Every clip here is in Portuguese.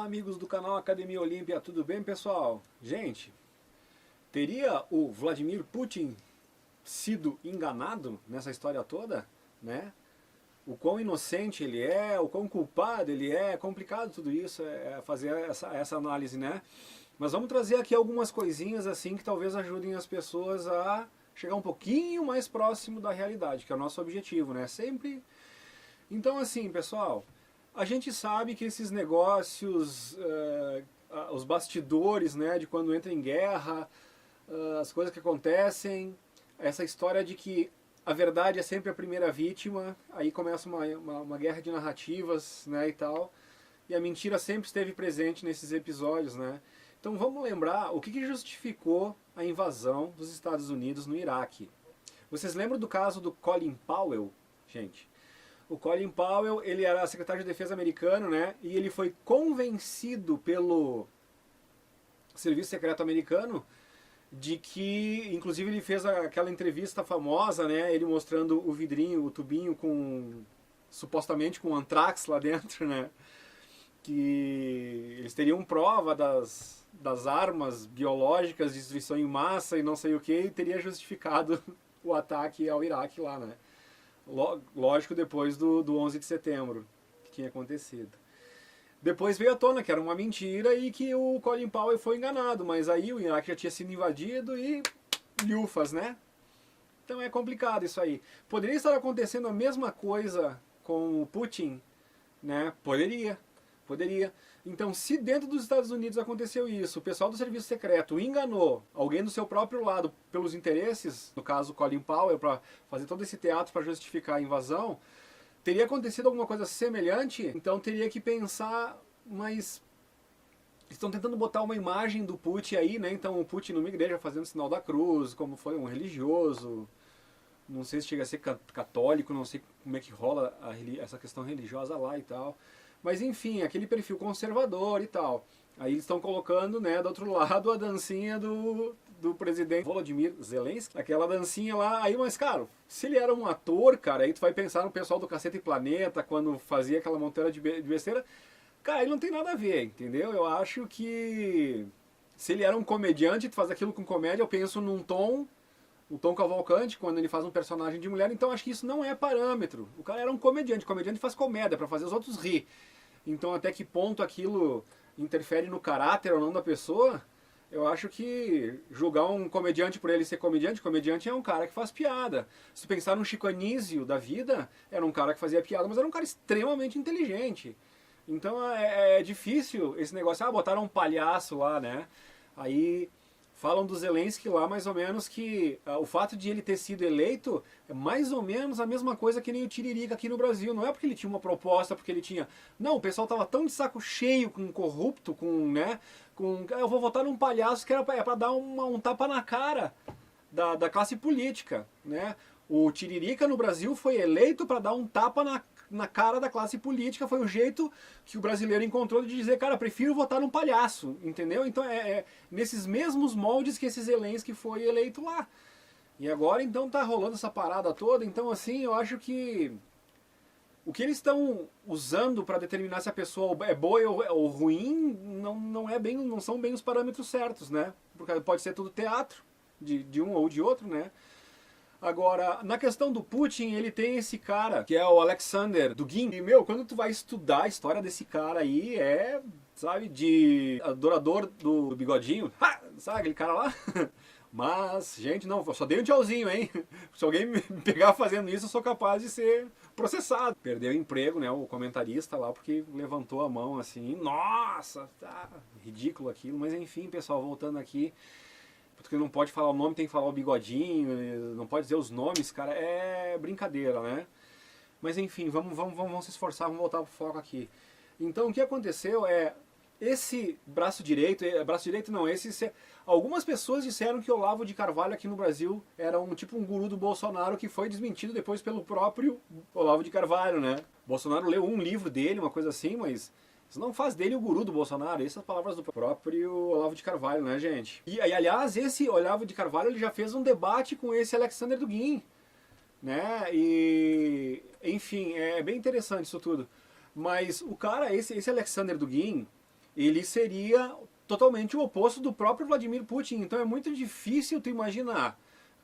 Olá amigos do canal Academia Olímpia, tudo bem pessoal? Gente, teria o Vladimir Putin sido enganado nessa história toda, né? O quão inocente ele é, o quão culpado ele é complicado tudo isso, fazer essa análise, né? Mas vamos trazer aqui algumas coisinhas assim que talvez ajudem as pessoas a chegar um pouquinho mais próximo da realidade, que é o nosso objetivo, né? Sempre. Então assim, pessoal, a gente sabe que esses negócios, os bastidores, né, de quando entra em guerra, as coisas que acontecem, essa história de que a verdade é sempre a primeira vítima, aí começa uma guerra de narrativas, né, e tal, e a mentira sempre esteve presente nesses episódios, né. Então vamos lembrar o que justificou a invasão dos Estados Unidos no Iraque. Vocês lembram do caso do Colin Powell, gente? O Colin Powell, ele era secretário de defesa americano, né? E ele foi convencido pelo serviço secreto americano de que, inclusive ele fez aquela entrevista famosa, né? Ele mostrando o vidrinho, o tubinho com, supostamente com antrax lá dentro, né? Que eles teriam prova das armas biológicas de destruição em massa e não sei o que, e teria justificado o ataque ao Iraque lá, né? Lógico, depois do 11 de setembro, que tinha acontecido. Depois veio à tona que era uma mentira e que o Colin Powell foi enganado, mas aí o Iraque já tinha sido invadido e lufas, né? Então é complicado isso aí. Poderia estar acontecendo a mesma coisa com o Putin, né? Poderia. Então, se dentro dos Estados Unidos aconteceu isso, o pessoal do serviço secreto enganou alguém do seu próprio lado pelos interesses, no caso Colin Powell, para fazer todo esse teatro para justificar a invasão, teria acontecido alguma coisa semelhante, então teria que pensar, mas estão tentando botar uma imagem do Putin aí, né? Então o Putin numa igreja fazendo sinal da cruz, como foi um religioso, não sei se chega a ser católico, não sei como é que rola essa questão religiosa lá e tal. Mas enfim, aquele perfil conservador e tal. Aí eles estão colocando, né, do outro lado a dancinha do presidente Volodymyr Zelensky, aquela dancinha lá. Aí, mas cara, se ele era um ator, cara, aí tu vai pensar no pessoal do Cacete e Planeta, quando fazia aquela monteira de besteira. Cara, ele não tem nada a ver, entendeu? Eu acho que se ele era um comediante, tu faz aquilo com comédia, eu penso num tom, o Tom Cavalcante, quando ele faz um personagem de mulher, então acho que isso não é parâmetro. O cara era um comediante faz comédia para fazer os outros rir. Então até que ponto aquilo interfere no caráter ou não da pessoa, eu acho que julgar um comediante por ele ser comediante é um cara que faz piada. Se pensar num Chico Anísio da vida, era um cara que fazia piada, mas era um cara extremamente inteligente. Então é difícil esse negócio, botaram um palhaço lá, né? Aí falam do Zelensky lá mais ou menos que o fato de ele ter sido eleito é mais ou menos a mesma coisa que nem o Tiririca aqui no Brasil. Não é porque ele tinha uma proposta, porque ele tinha... Não, o pessoal tava tão de saco cheio com corrupto, né? Eu vou votar num palhaço que era para dar um tapa na cara da classe política, né? O Tiririca no Brasil foi eleito para dar um tapa na cara da classe política, foi o jeito que o brasileiro encontrou de dizer, cara, prefiro votar num palhaço, entendeu? Então é nesses mesmos moldes que esse Zelensky foi eleito lá. E agora então tá rolando essa parada toda, então assim, eu acho que o que eles estão usando para determinar se a pessoa é boa ou ruim não são bem os parâmetros certos, né? Porque pode ser tudo teatro, de um ou de outro, né? Agora, na questão do Putin, ele tem esse cara, que é o Alexander Dugin. E, quando tu vai estudar a história desse cara aí, sabe, de adorador do bigodinho. Sabe aquele cara lá? Mas, gente, não, eu só dei um tchauzinho, hein? Se alguém me pegar fazendo isso, eu sou capaz de ser processado. Perdeu o emprego, né, o comentarista lá, porque levantou a mão assim. Nossa, tá ridículo aquilo. Mas enfim, pessoal, voltando aqui. Porque não pode falar o nome, tem que falar o bigodinho, não pode dizer os nomes, cara, é brincadeira, né? Mas enfim, vamos se esforçar, vamos voltar pro foco aqui. Então o que aconteceu esse braço direito não, algumas pessoas disseram que Olavo de Carvalho aqui no Brasil era um guru do Bolsonaro, que foi desmentido depois pelo próprio Olavo de Carvalho, né? Bolsonaro leu um livro dele, uma coisa assim, mas... isso não faz dele o guru do Bolsonaro, essas palavras do próprio Olavo de Carvalho, né, gente? E aliás, esse Olavo de Carvalho ele já fez um debate com esse Alexander Dugin, né? E, enfim, é bem interessante isso tudo. Mas o cara, esse Alexander Dugin, ele seria totalmente o oposto do próprio Vladimir Putin. Então é muito difícil tu imaginar.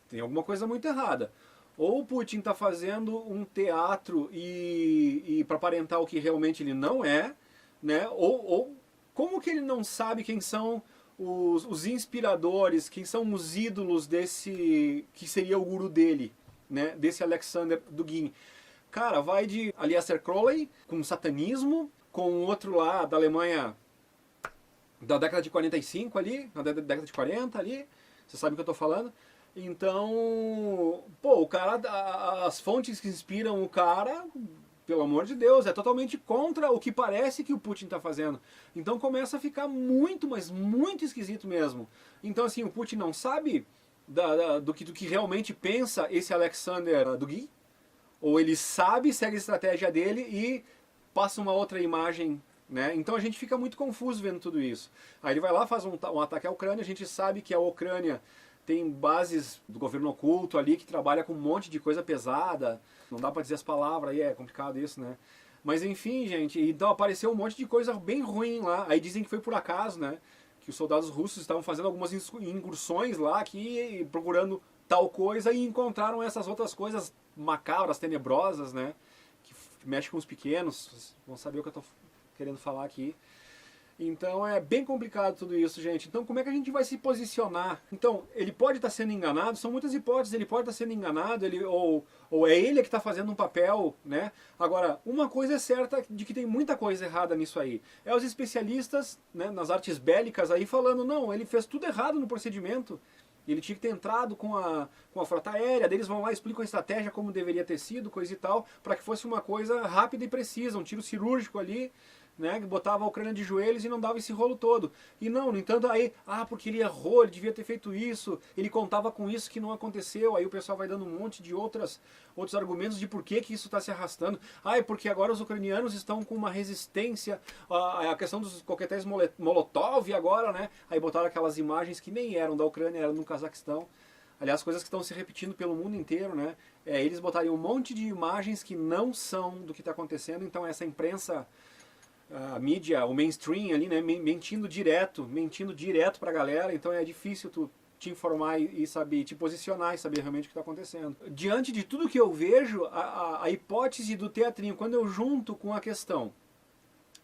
Tem alguma coisa muito errada. Ou o Putin está fazendo um teatro e para aparentar o que realmente ele não é, né? Ou como que ele não sabe quem são os inspiradores, quem são os ídolos desse que seria o guru dele, né? Desse Alexander Dugin. Cara, vai de Aleister Crowley com satanismo, com outro lá da Alemanha da década de 45 ali, na década de 40 ali, você sabe o que eu tô falando? Então, pô, o cara, as fontes que inspiram o cara, pelo amor de Deus, é totalmente contra o que parece que o Putin tá fazendo. Então começa a ficar muito, mas muito esquisito mesmo. Então assim, o Putin não sabe do que realmente pensa esse Alexander Dugin, ou ele sabe, segue a estratégia dele e passa uma outra imagem, né? Então a gente fica muito confuso vendo tudo isso. Aí ele vai lá, faz um ataque à Ucrânia, a gente sabe que a Ucrânia tem bases do governo oculto ali que trabalha com um monte de coisa pesada. Não dá pra dizer as palavras aí, é complicado isso, né? Mas enfim, gente, então apareceu um monte de coisa bem ruim lá. Aí dizem que foi por acaso, né? Que os soldados russos estavam fazendo algumas incursões lá aqui, procurando tal coisa e encontraram essas outras coisas macabras, tenebrosas, né? Que mexe com os pequenos, vocês vão saber o que eu tô querendo falar aqui. Então é bem complicado tudo isso, gente. Então como é que a gente vai se posicionar? Então, ele pode estar sendo enganado, são muitas hipóteses, ele pode estar sendo enganado, ou é ele que está fazendo um papel, né? Agora, uma coisa é certa de que tem muita coisa errada nisso aí. É os especialistas, né, nas artes bélicas aí falando, não, ele fez tudo errado no procedimento. Ele tinha que ter entrado com a frota aérea, daí eles vão lá e explicam a estratégia como deveria ter sido, coisa e tal, para que fosse uma coisa rápida e precisa, um tiro cirúrgico ali, né, que botava a Ucrânia de joelhos e não dava esse rolo todo. E não, no entanto, aí, porque ele errou, ele devia ter feito isso, ele contava com isso que não aconteceu, aí o pessoal vai dando um monte de outros argumentos de por que isso está se arrastando. É porque agora os ucranianos estão com uma resistência, a questão dos coquetéis Molotov agora, né, aí botaram aquelas imagens que nem eram da Ucrânia, eram no Cazaquistão. Aliás, coisas que estão se repetindo pelo mundo inteiro, né, eles botarem um monte de imagens que não são do que está acontecendo, então essa imprensa, a mídia, o mainstream ali, né, mentindo direto pra galera, então é difícil tu te informar e saber, te posicionar e saber realmente o que está acontecendo. Diante de tudo que eu vejo, a hipótese do teatrinho, quando eu junto com a questão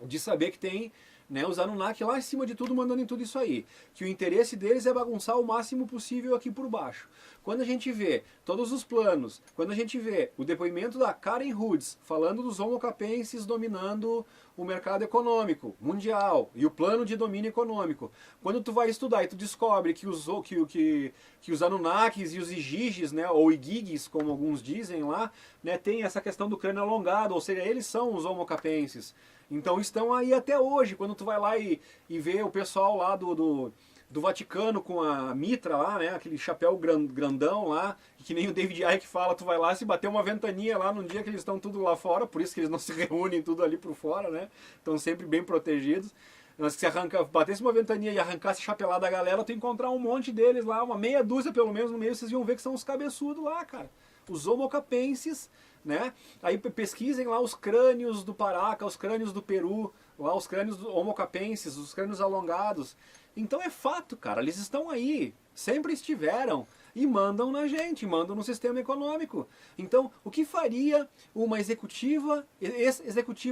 de saber que tem, né, os Anunnaki lá em cima de tudo, mandando em tudo isso aí, que o interesse deles é bagunçar o máximo possível aqui por baixo. Quando a gente vê todos os planos, quando a gente vê o depoimento da Karen Hoods falando dos Homo capenses dominando o mercado econômico mundial e o plano de domínio econômico, quando tu vai estudar e tu descobre que os Anunnakis e os Igigis, né, ou Igigis, como alguns dizem lá, né, tem essa questão do crânio alongado, ou seja, eles são os Homo capenses. Então estão aí até hoje, quando tu vai lá e vê o pessoal lá do Vaticano com a mitra lá, né, aquele chapéu grandão lá, que nem o David Icke fala, tu vai lá, se bater uma ventania lá num dia que eles estão tudo lá fora, por isso que eles não se reúnem tudo ali por fora, né, estão sempre bem protegidos. Mas se batesse uma ventania e arrancasse chapelada da galera, tu encontrar um monte deles lá, uma meia dúzia pelo menos no meio, vocês iam ver que são os cabeçudos lá, cara. Os Homo capenses, né? Aí pesquisem lá os crânios do Pará, os crânios do Peru, lá os crânios do Homo capenses, os crânios alongados. Então é fato, cara, eles estão aí, sempre estiveram e mandam na gente, mandam no sistema econômico. Então, o que faria uma executiva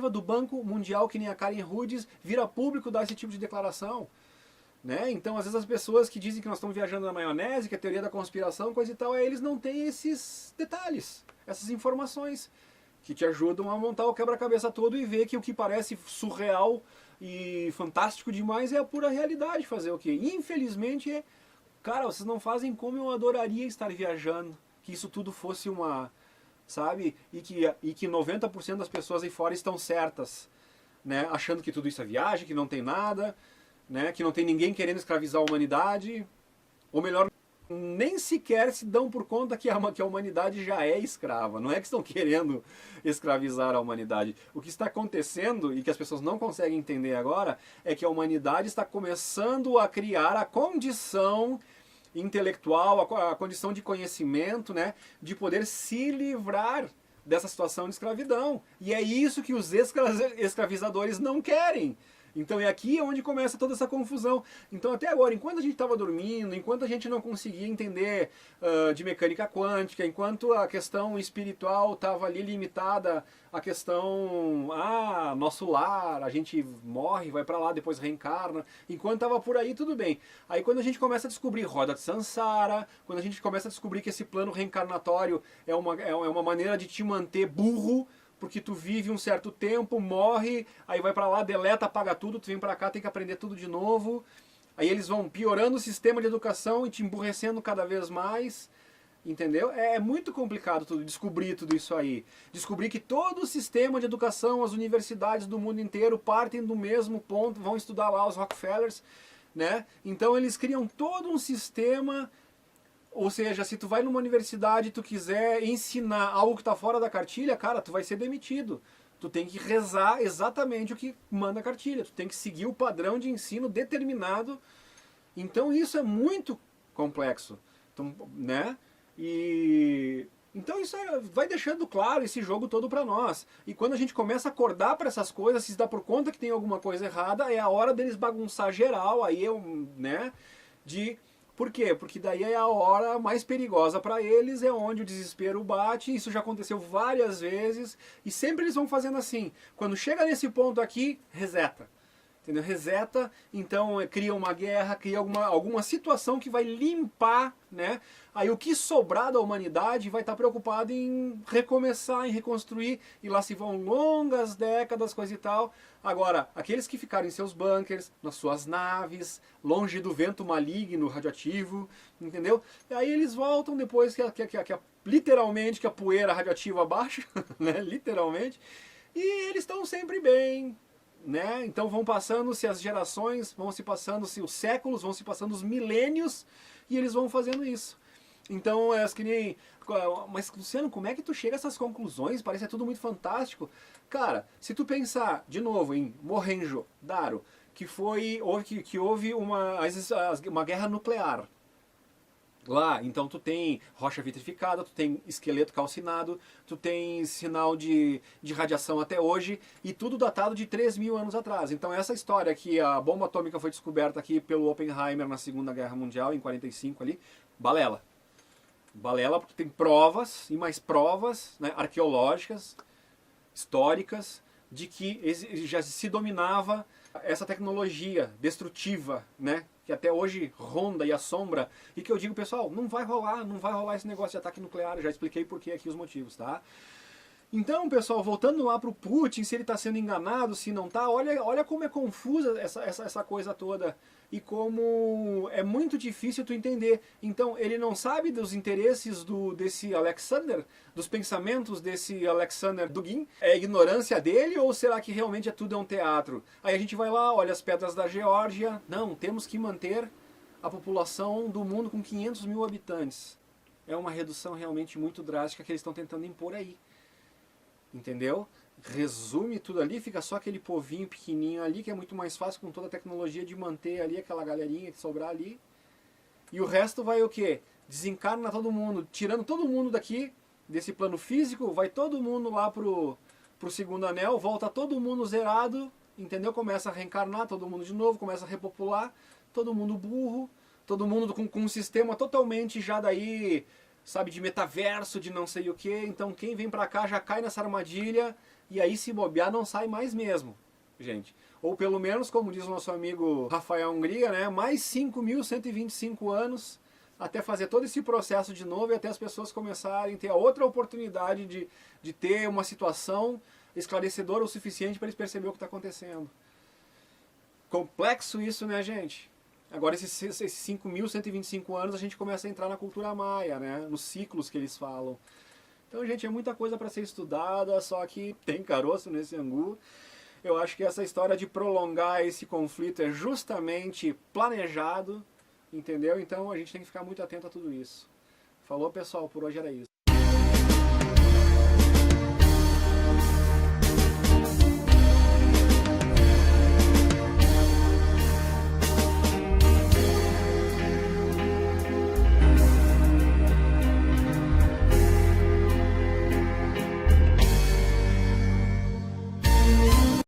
do Banco Mundial, que nem a Karen Hoods, vir a público dar esse tipo de declaração? Né? Então, às vezes as pessoas que dizem que nós estamos viajando na maionese, que é a teoria da conspiração, coisa e tal, eles não têm esses detalhes, essas informações que te ajudam a montar o quebra-cabeça todo e ver que o que parece surreal e fantástico demais é a pura realidade. Fazer o quê? Infelizmente, cara, vocês não fazem como eu adoraria estar viajando, que isso tudo fosse uma, sabe? E que 90% das pessoas aí fora estão certas, né? Achando que tudo isso é viagem, que não tem nada, né, que não tem ninguém querendo escravizar a humanidade, ou melhor, nem sequer se dão por conta que a humanidade já é escrava. Não é que estão querendo escravizar a humanidade. O que está acontecendo, e que as pessoas não conseguem entender agora, é que a humanidade está começando a criar a condição intelectual, a condição de conhecimento, né, de poder se livrar dessa situação de escravidão. E é isso que os escravizadores não querem. Então é aqui onde começa toda essa confusão. Então até agora, enquanto a gente estava dormindo, enquanto a gente não conseguia entender de mecânica quântica, enquanto a questão espiritual estava ali limitada à questão, nosso lar, a gente morre, vai para lá, depois reencarna, enquanto estava por aí tudo bem. Aí quando a gente começa a descobrir roda de Sansara, quando a gente começa a descobrir que esse plano reencarnatório é uma maneira de te manter burro, porque tu vive um certo tempo, morre, aí vai pra lá, deleta, apaga tudo, tu vem pra cá, tem que aprender tudo de novo. Aí eles vão piorando o sistema de educação e te emburrecendo cada vez mais, entendeu? É muito complicado descobrir tudo isso aí. Descobrir que todo o sistema de educação, as universidades do mundo inteiro partem do mesmo ponto, vão estudar lá os Rockefellers, né? Então eles criam todo um sistema. Ou seja, se tu vai numa universidade e tu quiser ensinar algo que está fora da cartilha, cara, tu vai ser demitido. Tu tem que rezar exatamente o que manda a cartilha. Tu tem que seguir o padrão de ensino determinado. Então isso é muito complexo, então, né? Então isso vai deixando claro esse jogo todo para nós. E quando a gente começa a acordar para essas coisas, se dá por conta que tem alguma coisa errada, é a hora deles bagunçar geral. Aí né? Por quê? Porque daí é a hora mais perigosa para eles, é onde o desespero bate. Isso já aconteceu várias vezes e sempre eles vão fazendo assim. Quando chega nesse ponto aqui, reseta. Entendeu? Reseta, então cria uma guerra, cria alguma situação que vai limpar, né? Aí o que sobrar da humanidade vai estar preocupado em recomeçar, em reconstruir, e lá se vão longas décadas, coisa e tal. Agora, aqueles que ficaram em seus bunkers, nas suas naves, longe do vento maligno, radioativo, entendeu? E aí eles voltam depois literalmente que a poeira radioativa baixa, né? Literalmente, e eles estão sempre bem, né? Então vão passando-se as gerações, vão se passando-se os séculos, vão se passando os milênios e eles vão fazendo isso. Então é que nem... Mas Luciano, como é que tu chega a essas conclusões? Parece tudo muito fantástico. Cara, se tu pensar de novo em Mohenjo-Daro, que houve uma guerra nuclear lá, então tu tem rocha vitrificada, tu tem esqueleto calcinado, tu tem sinal de radiação até hoje, e tudo datado de 3.000 anos atrás. Então essa história que a bomba atômica foi descoberta aqui pelo Oppenheimer na Segunda Guerra Mundial, em 45 ali, balela. Balela porque tem provas, e mais provas, né, arqueológicas, históricas, de que já se dominava essa tecnologia destrutiva, né, que até hoje ronda e assombra, e que eu digo, pessoal, não vai rolar esse negócio de ataque nuclear, eu já expliquei por que aqui os motivos, tá? Então, pessoal, voltando lá pro Putin, se ele está sendo enganado, se não está, olha como é confusa essa coisa toda e como é muito difícil tu entender. Então, ele não sabe dos interesses desse Alexander, dos pensamentos desse Alexander Dugin? É a ignorância dele ou será que realmente tudo é um teatro? Aí a gente vai lá, olha as pedras da Geórgia. Não, temos que manter a população do mundo com 500 mil habitantes. É uma redução realmente muito drástica que eles estão tentando impor aí. Entendeu? Resume tudo ali, fica só aquele povinho pequenininho ali, que é muito mais fácil com toda a tecnologia de manter ali aquela galerinha que sobrar ali. E o resto vai o quê? Desencarna todo mundo, tirando todo mundo daqui, desse plano físico, vai todo mundo lá pro segundo anel, volta todo mundo zerado, entendeu? Começa a reencarnar todo mundo de novo, começa a repopular, todo mundo burro, todo mundo com um sistema totalmente já daí... sabe, de metaverso, de não sei o que. Então quem vem pra cá já cai nessa armadilha e aí se bobear não sai mais mesmo, gente. Ou pelo menos, como diz o nosso amigo Rafael Hungria, né, mais 5.125 anos até fazer todo esse processo de novo e até as pessoas começarem a ter a outra oportunidade de ter uma situação esclarecedora o suficiente para eles perceberem o que está acontecendo. Complexo isso, né, gente? Agora, esses 5.125 anos, a gente começa a entrar na cultura maia, né? Nos ciclos que eles falam. Então, gente, é muita coisa para ser estudada, só que tem caroço nesse angu. Eu acho que essa história de prolongar esse conflito é justamente planejado, entendeu? Então, a gente tem que ficar muito atento a tudo isso. Falou, pessoal, por hoje era isso.